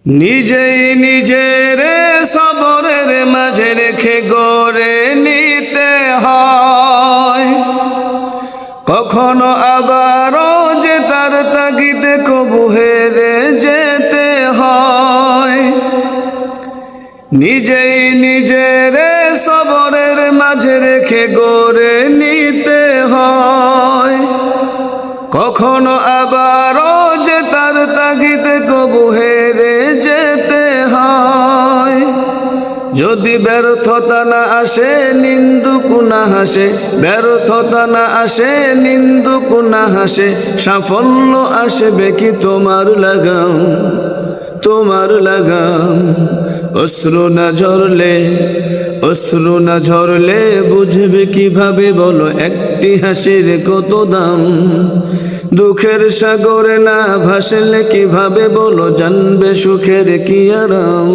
নিজেই নিজের সবরের মাঝে রেখে গড়ে নিতে হয়, কখনো আবারও যে তার তাগিদে কবু হেরে যেতে হয়। নিজেই নিজের সবরের মাঝে রেখে গড়ে নিতে হয়, কখনো আবারও যে তার তাগিদে কবু হেরে যেতে হয়। যদি ব্যর্থতা না আসে নিন্দুক না হাসে, ব্যর্থতা না আসে নিন্দুক না হাসে, সাফল্য আসবে কি তোমার লাগাম, তোমার লাগাম। অশ্রু না ঝরলে, অশ্রু না ঝরলে বুঝবে কিভাবে বলো একটি হাসির কত দাম। দুঃখের সাগরে না ভাসলে কিভাবে বলো জানবে সুখের কি আরাম।